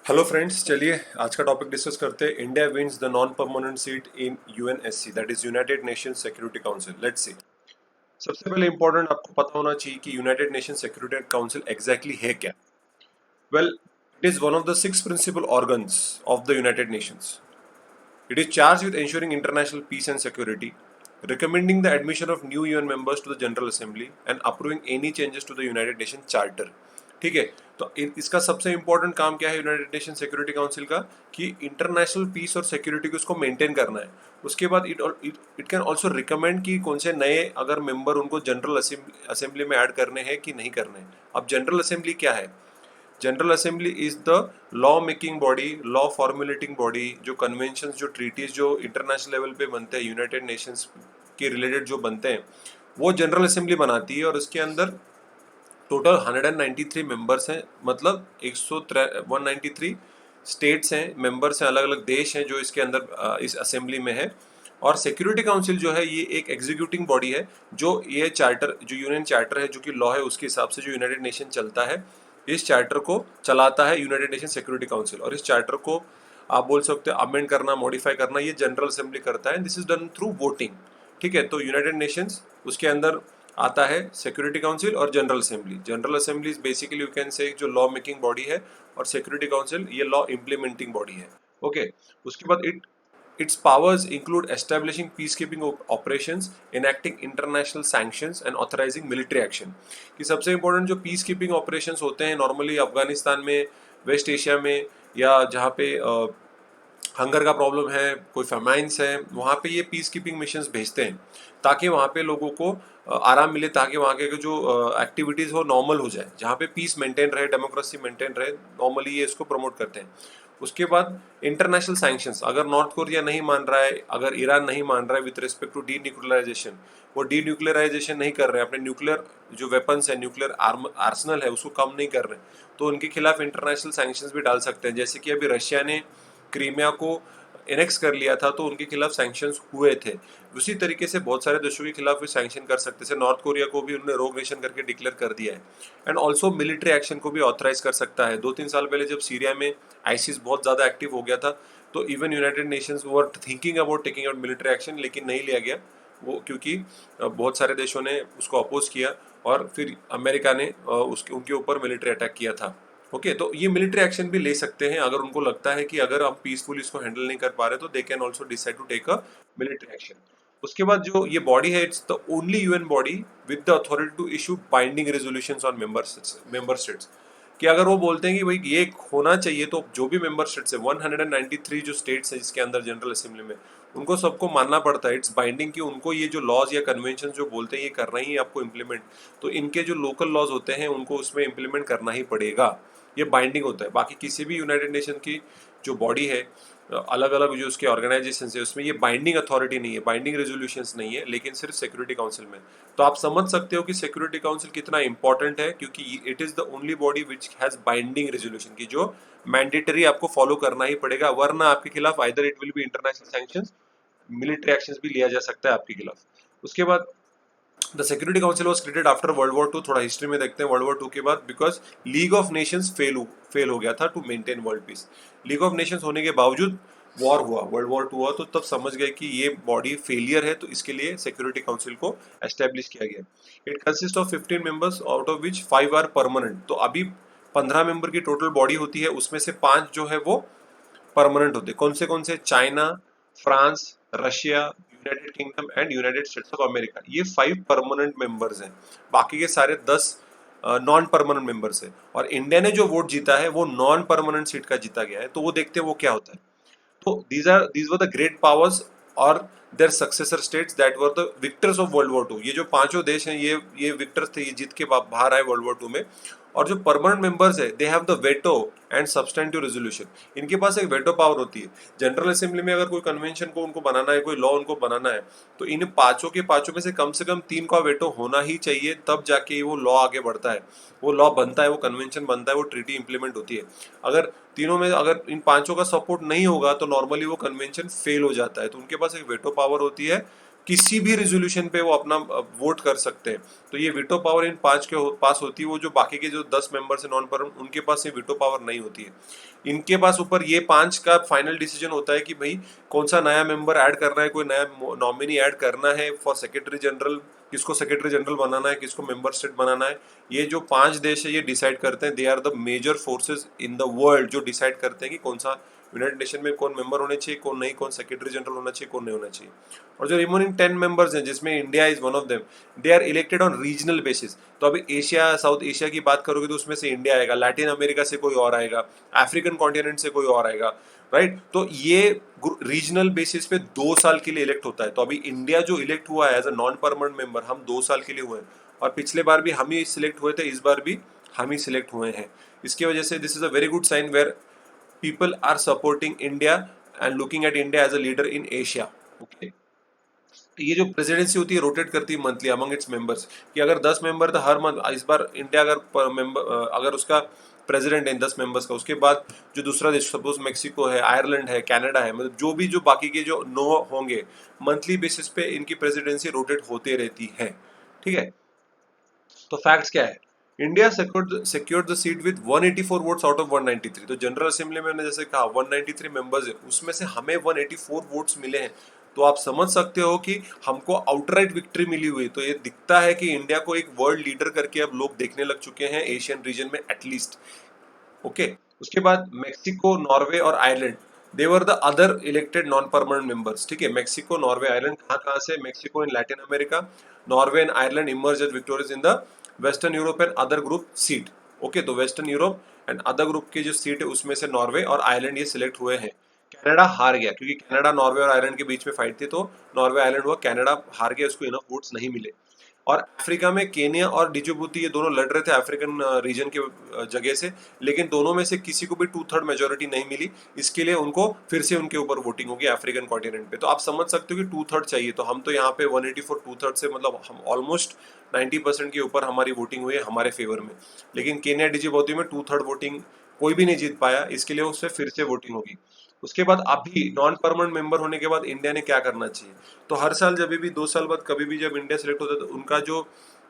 Hello friends, चलिए आज का टॉपिक डिस्कस करते हैं। India wins the non permanent seat in UNSC, that is United Nations Security Council. Let's see. सबसे पहले इंपॉर्टेंट आपको पता होना चाहिए कि United Nation Security Council exactly है क्या। Well, it is one of the 6 principal organs of the United Nations. It is charged with ensuring international peace and security, recommending the admission of new UN members to the General Assembly and approving any changes to the United Nations Charter. ठीक है, तो इसका सबसे important काम क्या है United Nation Security council का, कि इंटरनेशनल पीस और सिक्योरिटी को उसको मेंटेन करना है. उसके बाद इट कैन ऑल्सो रिकमेंड कि कौन से नए अगर मेंबर उनको जनरल असेंबली में ऐड करने हैं कि नहीं करने हैं. अब जनरल असेंबली क्या है? General assembly is the law making body, law formulating body. जो कन्वेंशन, जो ट्रीटीज जो इंटरनेशनल लेवल पे बनते हैं, यूनाइटेड नेशंस के रिलेटेड जो बनते हैं, वो जनरल असेंबली बनाती है. और उसके अंदर टोटल 193 मेंबर्स हैं, मतलब 193 स्टेट्स हैं, मेंबर्स हैं, अलग अलग देश हैं जो इसके अंदर इस असेंबली में है. और सिक्योरिटी काउंसिल जो है ये एक एग्जीक्यूटिंग बॉडी है, जो ये चार्टर, जो यूनियन चार्टर है, जो कि लॉ है, उसके हिसाब से जो यूनाइटेड नेशन चलता है, इस चार्टर को चलाता है यूनाइटेड नेशन सिक्योरिटी काउंसिल. और इस चार्टर को आप बोल सकते हो अमेंड करना, मॉडिफाई करना, ये जनरल असेंबली करता है. This is done through voting. ठीक है, तो यूनाइटेड नेशंस उसके अंदर आता है सिक्योरिटी काउंसिल और general assembly. General assembly is basically you can say जो लॉ मेकिंग बॉडी है, और सिक्योरिटी काउंसिल ये लॉ इम्प्लीमेंटिंग बॉडी है. ओके, उसके बाद its powers include establishing peacekeeping operations, enacting international sanctions and authorizing military action. कि सबसे important जो पीस कीपिंग ऑपरेशंस होते हैं नॉर्मली अफगानिस्तान में, वेस्ट एशिया में, या जहाँ पे हंगर का प्रॉब्लम है, कोई फेमाइंस है, वहाँ पे ये पीस कीपिंग मिशंस भेजते हैं ताकि वहाँ पे लोगों को आराम मिले, ताकि वहाँ के जो एक्टिविटीज़ हो नॉर्मल हो जाए, जहाँ पे पीस मेंटेन रहे, डेमोक्रेसी मेंटेन रहे. नॉर्मली ये इसको प्रमोट करते हैं. उसके बाद इंटरनेशनल सैंक्शंस, अगर नॉर्थ कोरिया नहीं मान रहा है, अगर ईरान नहीं मान रहा है with respect to denuclearization, वो डी न्यूक्लियराइजेशन नहीं कर रहे हैं, अपने न्यूक्लियर जो वेपन्स है, न्यूक्लियर आर्सनल है, उसको कम नहीं कर रहे, तो उनके खिलाफ इंटरनेशनल सैंक्शंस भी डाल सकते हैं. जैसे कि अभी रशिया ने क्रीमिया को एनेक्स कर लिया था, तो उनके खिलाफ सैंक्शंस हुए थे. उसी तरीके से बहुत सारे देशों के खिलाफ भी सैंक्शन कर सकते हैं. नॉर्थ कोरिया को भी उन्होंने रोग नेशन करके डिक्लेयर कर दिया है. एंड ऑल्सो मिलिट्री एक्शन को भी ऑथराइज कर सकता है. 2-3 साल पहले जब सीरिया में आईसिस बहुत ज़्यादा एक्टिव हो गया था, तो even United Nations were thinking about taking out military action, लेकिन नहीं लिया गया वो, क्योंकि बहुत सारे देशों ने उसको अपोज किया, और फिर अमेरिका ने उसके उनके ऊपर मिलिट्री अटैक किया था. ओके, तो ये मिलिट्री एक्शन भी ले सकते हैं अगर उनको लगता है कि अगर हम पीसफुल इसको हैंडल नहीं कर पा रहे, तो they can also decide to take a military action. उसके बाद जो ये बॉडी है, it's the only UN body with the authority to issue binding resolutions on member states. कि अगर वो बोलते हैं कि भाई ये होना चाहिए, तो जो भी मेंबर स्टेट्स है, 193 जो स्टेट्स है जिसके अंदर जनरल असेंबली में, उनको सबको मानना पड़ता है. इट्स बाइंडिंग कि उनको ये जो लॉज या कन्वेंशन जो बोलते हैं ये करना ही है आपको इम्प्लीमेंट, तो इनके जो लोकल लॉज होते हैं उनको उसमें इम्प्लीमेंट करना ही पड़ेगा. ये बाइंडिंग होता है. बाकी किसी भी यूनाइटेड नेशन की जो बॉडी है, अलग अलग जो उसके ऑर्गेनाइजेशन है, उसमें ये बाइंडिंग अथॉरिटी नहीं है, बाइंडिंग रेजोल्यूशंस नहीं है, लेकिन सिर्फ सिक्योरिटी काउंसिल में. तो आप समझ सकते हो कि सिक्योरिटी काउंसिल कितना इंपॉर्टेंट है, क्योंकि it is the only body which has binding resolution की, जो मैंडेटरी आपको फॉलो करना ही पड़ेगा, वरना आपके खिलाफ either it will be international sanctions, military actions भी लिया जा सकता है आपके खिलाफ. उसके बाद the security council was created after world war 2. थोड़ा हिस्ट्री में देखते हैं. वर्ल्ड वॉर 2 के बाद, because league of nations fail हो गया था to maintain world peace. League of nations होने के बावजूद वॉर हुआ, वर्ल्ड वॉर 2 हुआ, तो तब समझ गए कि ये बॉडी फेलियर है, तो इसके लिए सिक्योरिटी काउंसिल को एस्टेब्लिश किया गया. It consist of 15 members, out of which 5 are permanent. तो अभी 15 मेंबर की टोटल बॉडी होती है, उसमें से 5 जो है वो परमानेंट होते हैं. कौन से? China, France, Russia, United kingdom and United states of America. ये 5 परमानेंट मेंबर्स हैं. बाकी के सारे 10 नॉन परमानेंट मेंबर्स हैं. और इंडिया ने जो वोट जीता है वो नॉन परमानेंट सीट का जीता गया है, तो वो देखते हैं वो क्या होता है. तो these were the great powers और their successor states that were the victors of World War II. ये जो पांचों देश हैं, ये विक्टर्स थे, ये जीत के बाहर आए वर्ल्ड वॉर 2 में. और जो परमानेंट मेंबर्स है, they have the veto and substantive resolution. इनके पास एक वेटो पावर होती है. जनरल असेंबली में अगर कोई कन्वेंशन को उनको बनाना है, कोई लॉ उनको बनाना है, तो इन पांचों के पांचों में से कम 3 का वेटो होना ही चाहिए, तब जाके वो लॉ आगे बढ़ता है, वो लॉ बनता है, वो कन्वेंशन बनता है, वो ट्रीटी इंप्लीमेंट होती है. अगर तीनों में, अगर इन पांचों का सपोर्ट नहीं होगा, तो नॉर्मली वो कन्वेंशन फेल हो जाता है. तो उनके पास एक वेटो पावर होती है किसी भी रेजोल्यूशन पे वो अपना वोट कर सकते हैं। तो ये वीटो पावर इन 5 के पास होती है, वो जो बाकी के जो 10 मेंबर्स हैं नॉन परमानेंट, उनके पास ये वीटो पावर नहीं होती है। इनके पास ऊपर ये 5 का फाइनल डिसीजन होता है कि भाई कौन सा नया मेंबर ऐड करना है, कोई नया नॉमिनी ऐड करना है फॉर सेक्रेटरी जनरल, किसको सेक्रेटरी जनरल बनाना है, किसको मेंबर स्टेट बनाना है। ये जो 5 देश है ये डिसाइड करते हैं, they are the major forces in the world जो डिसाइड करते हैं कि कौन सा यूनाइटेड नेशन में कौन मेंबर होने चाहिए, कौन नहीं, कौन सेक्रेटरी जनरल होना चाहिए, कौन नहीं होना चाहिए। और जो रिमेनिंग 10 मेंबर्स हैं जिसमें India is one of them, they are elected on regional basis. तो अभी एशिया, साउथ एशिया की बात करोगे तो उसमें से इंडिया आएगा, लैटिन अमेरिका से कोई और आएगा, अफ्रीकन कॉन्टिनेंट से कोई और आएगा, राइट। तो ये रीजनल बेसिस पे 2 साल के लिए इलेक्ट होता है। तो अभी इंडिया जो इलेक्ट हुआ है as a non permanent member, हम 2 साल के लिए हुए हैं, और पिछले बार भी हम ही सिलेक्ट हुए थे, इस बार भी हम ही सिलेक्ट हुए हैं। इसकी वजह से this is a very good sign where people are supporting India and looking at India as a leader in Asia. Okay. ये जो प्रेसिडेंसी होती है रोटेट करती है मंथली अमंग इट्स मेंबर्स, कि अगर 10 मेंबर था हर मंथ, इस बार इंडिया अगर मेंबर अगर उसका प्रेसिडेंट है 10 मेंबर्स का, उसके बाद जो दूसरा देश सपोज मैक्सिको है, आयरलैंड है, कनाडा है, मतलब जो भी जो बाकी के जो 9 होंगे, मंथली बेसिस पे इनकी प्रेसिडेंसी रोटेट होते रहती है। ठीक है। तो फैक्ट्स क्या है, India secured the seat with 184 votes out of 193। तो जनरल असेंबली में मैंने जैसे कहा 193 मेंबर्स है, उसमें से हमें 184 वोट्स मिले हैं। तो आप समझ सकते हो कि हमको आउटराइट विक्ट्री मिली हुई। तो ये दिखता है कि इंडिया को एक वर्ल्ड लीडर करके अब लोग देखने लग चुके हैं एशियन रीजन में एटलीस्ट। ओके। उसके बाद मेक्सिको, नॉर्वे और Ireland, they were the other elected non permanent members. ठीक है, मेक्सिको, नॉर्वे, आयरलैंड कहाँ कहाँ से, Mexico in Latin America, Norway and Ireland emerge as victorious in the western Europe and other group seat. Okay, तो western Europe and other group की जो seat है उसमें से नॉर्वे और आयरलैंड ये सिलेक्ट हुए हैं। कनाडा हार गया क्योंकि कनाडा, नॉर्वे और आयरलैंड के बीच में फाइट थी, तो नॉर्वे आयरलैंड हुआ, कनाडा हार गया, उसको इनफ वोट्स नहीं मिले। और अफ्रीका में केनिया और डिजिबूती ये दोनों लड़ रहे थे अफ्रीकन रीजन के जगह से, लेकिन दोनों में से किसी को भी 2/3 मेजोरिटी नहीं मिली। इसके लिए उनको फिर से उनके ऊपर वोटिंग होगी अफ्रीकन कॉन्टिनेंट पे। तो आप समझ सकते हो कि 2/3 चाहिए। तो हम तो यहाँ पे 184 2/3 से, मतलब हम ऑलमोस्ट 90% के ऊपर हमारी वोटिंग हुई है हमारे फेवर में। लेकिन केनिया डिजिबूती में 2/3 वोटिंग कोई भी नहीं जीत पाया, इसके लिए उससे फिर से वोटिंग होगी। उसके बाद अभी नॉन परमानेंट मेंबर होने के बाद इंडिया ने क्या करना चाहिए। तो हर साल जब भी 2 साल बाद कभी भी जब इंडिया सेलेक्ट होता है तो उनका जो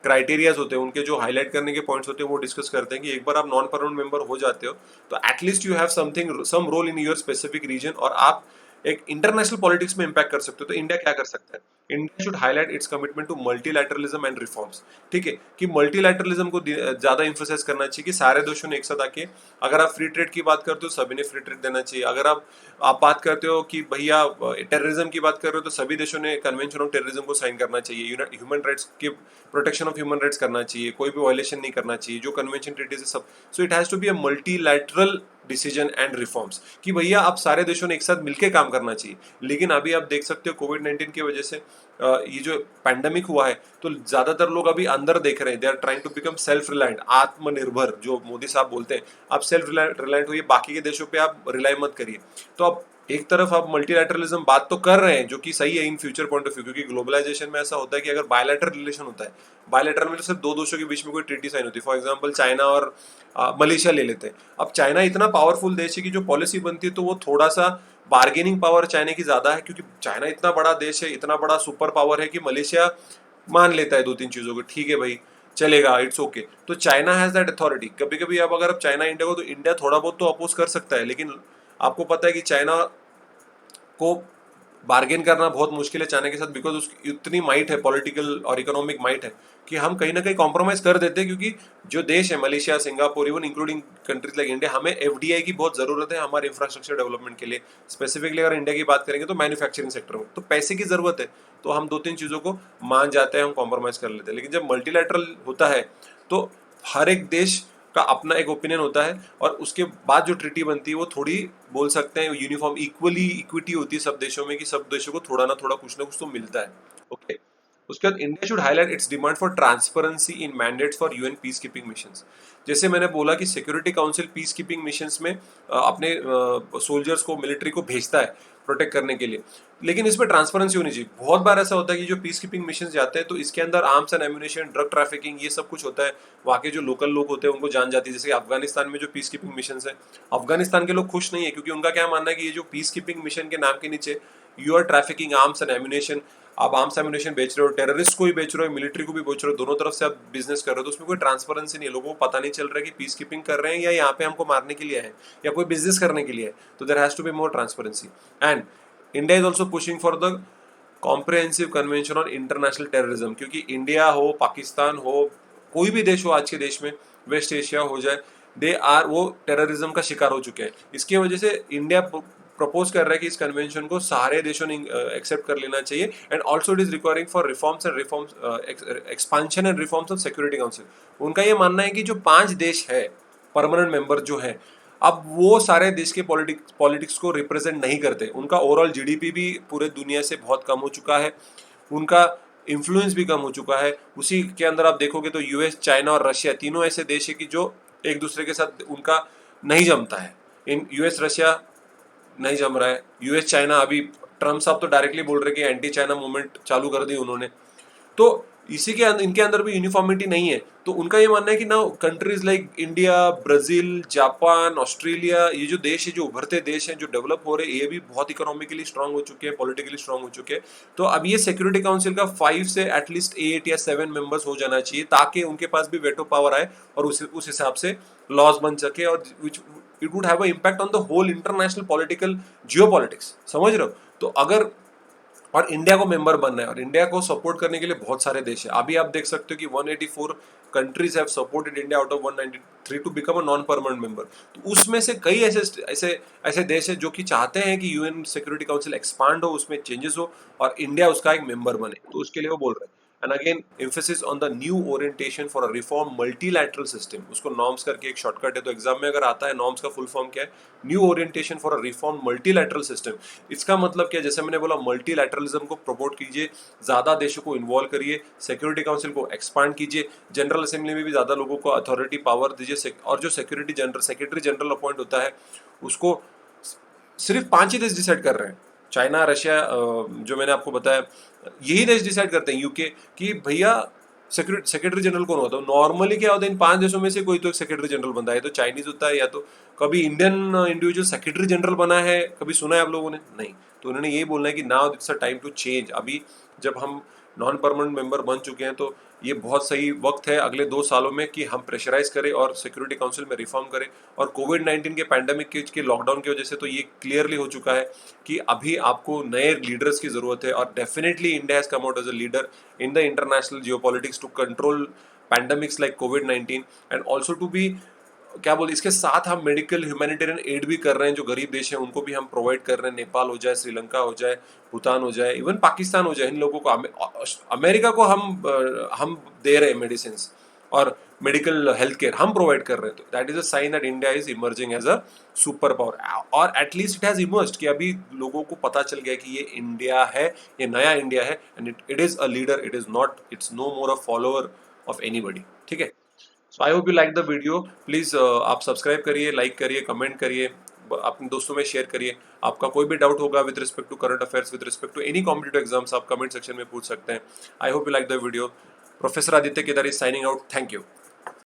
क्राइटेरियाज होते हैं, उनके जो हाईलाइट करने के पॉइंट्स होते हैं वो डिस्कस करते हैं कि एक बार आप नॉन परमानेंट मेंबर हो जाते हो तो at least you have something some role in your specific region, और आप एक इंटरनेशनल पॉलिटिक्स में इम्पैक्ट कर सकते हो। तो इंडिया क्या कर सकता है, India should highlight its commitment to multilateralism and reforms. ठीक है, कि मल्टीलैटरलिज्म को ज्यादा इंफोसाइज करना चाहिए कि सारे देशों ने एक साथ आके, अगर आप फ्री ट्रेड की बात करते हो सभी ने फ्री ट्रेड देना चाहिए। अगर आप बात करते हो कि भैया टेररिज्म की बात कर रहे हो तो सभी देशों ने कन्वेंशन ऑन टेररिज्म को साइन करना चाहिए, ह्यूमन राइट्स के प्रोटेक्शन ऑफ ह्यूमन राइट्स करना चाहिए, कोई भी वायलेशन नहीं करना चाहिए, जो कन्वेंशन ट्रीटीज है सब। So it has to be a multilateral decision and reforms, कि भैया आप सारे देशों ने एक साथ मिलकर काम करना चाहिए। लेकिन अभी आप देख सकते हो कोविड-19 की वजह से ये जो पैंडेमिक हुआ है तो ज्यादातर लोग अभी अंदर देख रहे हैं, they are trying to become self reliant, आत्मनिर्भर जो मोदी साहब बोलते हैं। आप सेल्फ रिलायंट होइए, बाकी के देशों पे आप रिलाई मत करिए। तो अब एक तरफ आप मल्टीलैटरलिज्म बात तो कर रहे हैं जो कि सही है in future point of view, क्योंकि ग्लोबलाइजेशन में ऐसा होता है कि अगर बायलैटरल रिलेशन होता है, बायलैटरल में तो सिर्फ दो देशों के बीच में कोई ट्रीटी साइन होती है, फॉर एग्जांपल चाइना और मलेशिया ले लेते हैं। अब चाइना इतना पावरफुल देश है कि जो पॉलिसी बनती है तो वो थोड़ा सा बार्गेनिंग पावर चाइना की ज्यादा है, क्योंकि चाइना इतना बड़ा देश है, इतना बड़ा सुपर पावर है कि मलेशिया मान लेता है 2-3 चीजों को, ठीक है भाई चलेगा, इट्स ओके। तो चाइना हैज दैट अथॉरिटी। कभी कभी अब अगर चाइना इंडिया को, तो इंडिया थोड़ा बहुत तो अपोज कर सकता है, लेकिन आपको पता है कि चाइना को बार्गेन करना बहुत मुश्किल है चाइना के साथ, बिकॉज उसकी इतनी माइट है, पॉलिटिकल और इकोनॉमिक माइट है, कि हम कहीं ना कहीं कॉम्प्रोमाइज कर देते हैं। क्योंकि जो देश है Malaysia, Singapore, even including countries like India, हमें एफडीआई की बहुत जरूरत है हमारे इंफ्रास्ट्रक्चर डेवलपमेंट के लिए। स्पेसिफिकली अगर इंडिया की बात करेंगे तो मैन्युफैक्चरिंग सेक्टर में तो पैसे की जरूरत है, तो हम 2-3 चीजों को मान जाते हैं, हम कॉम्प्रोमाइज कर लेते हैं। लेकिन जब मल्टीलैटरल होता है तो हर एक देश का अपना एक ओपिनियन होता है, और उसके बाद जो ट्रीटी बनती है वो थोड़ी बोल सकते हैं यूनिफॉर्म, इक्वली इक्विटी होती है सब देशों में, कि सब देशों को थोड़ा ना थोड़ा कुछ ना कुछ तो मिलता है। ओके। उसके बाद India should highlight it's demand for transparency in mandates for UN peace keeping missions. जैसे मैंने बोला कि security council peace keeping missions में अपने सोल्जर्स को, मिलिट्री को भेजता है प्रोटेक्ट करने के लिए, लेकिन इसमें ट्रांसपेरेंसी होनी चाहिए। बहुत बार ऐसा होता है कि जो पीस कीपिंग मिशन जाते हैं तो इसके अंदर arms and ammunition, drug trafficking, ये सब कुछ होता है। वहाँ के जो लोकल लोग होते हैं उनको जान जाती है। जैसे अफगानिस्तान में जो पीस कीपिंग मिशन है, अफगानिस्तान के लोग खुश नहीं है, क्योंकि उनका क्या मानना है कि ये जो पीस कीपिंग मिशन के नाम के नीचे you are trafficking arms and ammunition, आप आर्म्स एम्यूनेशन बेच रहे हो, टेररिस्ट को भी बेच रहे हो, मिलिट्री को भी बेच रहे हो, दोनों तरफ से आप बिजनेस कर रहे हो, तो उसमें कोई ट्रांसपेरेंसी नहीं है। लोगों को पता नहीं चल रहा है कि पीस कीपिंग कर रहे हैं या यहाँ पे हमको मारने के लिए है या कोई बिजनेस करने के लिए है। तो there has to be more transparency and India is also pushing for the comprehensive convention on international terrorism, क्योंकि इंडिया हो, पाकिस्तान हो, कोई भी देश हो आज के देश में, वेस्ट एशिया हो जाए, दे आर वो टेररिज्म का शिकार हो चुके हैं। इसकी वजह से इंडिया प्रपोज कर रहा है कि इस कन्वेंशन को सारे देशों ने एक्सेप्ट कर लेना चाहिए and also it is requiring for reforms expansion and reforms of security council. उनका ये मानना है कि जो 5 देश है परमानेंट मेंबर जो है, अब वो सारे देश के पॉलिटिक्स को रिप्रेजेंट नहीं करते। उनका ओवरऑल जीडीपी भी पूरे दुनिया से बहुत कम हो चुका है, उनका इन्फ्लुएंस भी कम हो चुका है। उसी के अंदर आप देखोगे तो यूएस, चाइना और रशिया तीनों ऐसे देश है कि जो एक दूसरे के साथ उनका नहीं जमता है। इन यूएस रशिया नहीं जम रहा है, यूएस चाइना, अभी ट्रम्प साहब तो डायरेक्टली बोल रहे कि एंटी चाइना मूवमेंट चालू कर दी उन्होंने। तो इसी के इनके अंदर भी यूनिफॉर्मिटी नहीं है। तो उनका ये मानना है कि ना countries like India, Brazil, Japan, Australia, ये जो देश है, जो उभरते देश हैं, जो डेवलप हो रहे हैं, ये भी बहुत इकोनॉमिकली स्ट्रांग हो चुके हैं, पॉलिटिकली स्ट्रांग हो चुके हैं। तो अब ये सिक्योरिटी काउंसिल का 5 से एटलीस्ट 8 या 7 मेंबर्स हो जाना चाहिए, ताकि उनके पास भी वेटो पावर आए और उस हिसाब से लॉज बन सके, और it would have a impact on the whole international political geopolitics. समझ रहे हो? तो अगर और इंडिया को मेंबर बनना है, और इंडिया को सपोर्ट करने के लिए बहुत सारे देश है। अभी आप देख सकते हो कि 184 countries have supported India out of 193 to become a non permanent member. तो उसमें से कई ऐसे ऐसे ऐसे देश है जो कि चाहते हैं कि यूएन सिक्योरिटी काउंसिल एक्सपांड हो, उसमें चेंजेस हो और इंडिया उसका एक मेंबर बने। तो उसके लिए वो बोल रहे हैं। And again emphasis on the new orientation for a reform multilateral system. उसको नॉर्म्स करके एक शॉर्टकट है, तो एग्जाम में अगर आता है नॉर्म्स का फुल फॉर्म क्या है, new orientation for a reform multilateral system. इसका मतलब क्या, जैसे मैंने बोला, मल्टीलैटरलिज्म को प्रमोट कीजिए, ज्यादा देशों को इन्वॉल्व करिए, सिक्योरिटी काउंसिल को एक्सपांड कीजिए, जनरल असेंबली में भी ज्यादा लोगों को अथॉरिटी पावर दीजिए, और जो सेक्रेटरी जनरल अपॉइंट होता है उसको सिर्फ 5 ही देश डिसाइड कर रहे हैं, चाइना, रशिया, जो मैंने आपको बताया, यही देश डिसाइड करते हैं, यूके, कि भैया सेक्रेटरी जनरल कौन होता है। नॉर्मली क्या होता है, इन 5 देशों में से कोई तो एक सेक्रेटरी जनरल बनता है, तो चाइनीज होता है, या तो कभी इंडियन इंडिविजुअल सेक्रेटरी जनरल बना है, कभी सुना है आप लोगों ने? नहीं। तो उन्होंने यही बोलना है कि now it's a time to change. अभी जब हम नॉन परमानेंट मेंबर बन चुके हैं, तो ये बहुत सही वक्त है अगले 2 सालों में कि हम प्रेशराइज करें और सिक्योरिटी काउंसिल में रिफॉर्म करें। और कोविड-19 के पैंडेमिक के लॉकडाउन की वजह से तो ये क्लियरली हो चुका है कि अभी आपको नए लीडर्स की जरूरत है, और definitely India has come out as a leader in the international geopolitics to control pandemics like कोविड-19 एंड ऑल्सो टू बी, क्या बोल, इसके साथ हम मेडिकल ह्यूमैनिटेरियन एड भी कर रहे हैं। जो गरीब देश हैं उनको भी हम प्रोवाइड कर रहे हैं, नेपाल हो जाए, श्रीलंका हो जाए, भूटान हो जाए, इवन पाकिस्तान हो जाए, इन लोगों को अमेरिका को हम दे रहे हैं मेडिसिन और मेडिकल हेल्थ केयर हम प्रोवाइड कर रहे हैं। तो that is a sign that India is emerging as a super power, और एटलीस्ट इट हैज इमर्ज्ड, कि अभी लोगों को पता चल गया कि ये इंडिया है, ये नया इंडिया है, and it is a leader, it's no more a follower of anybody. ठीक है? So I hope you like the video. Please आप सब्सक्राइब करिए, लाइक करिए, कमेंट करिए, अपने दोस्तों में शेयर करिए। आपका कोई भी डाउट होगा with respect to current affairs, with respect to any competitive exams, आप कमेंट सेक्शन में पूछ सकते हैं। I hope you like the video. Professor Aditya Kedari signing out. Thank you.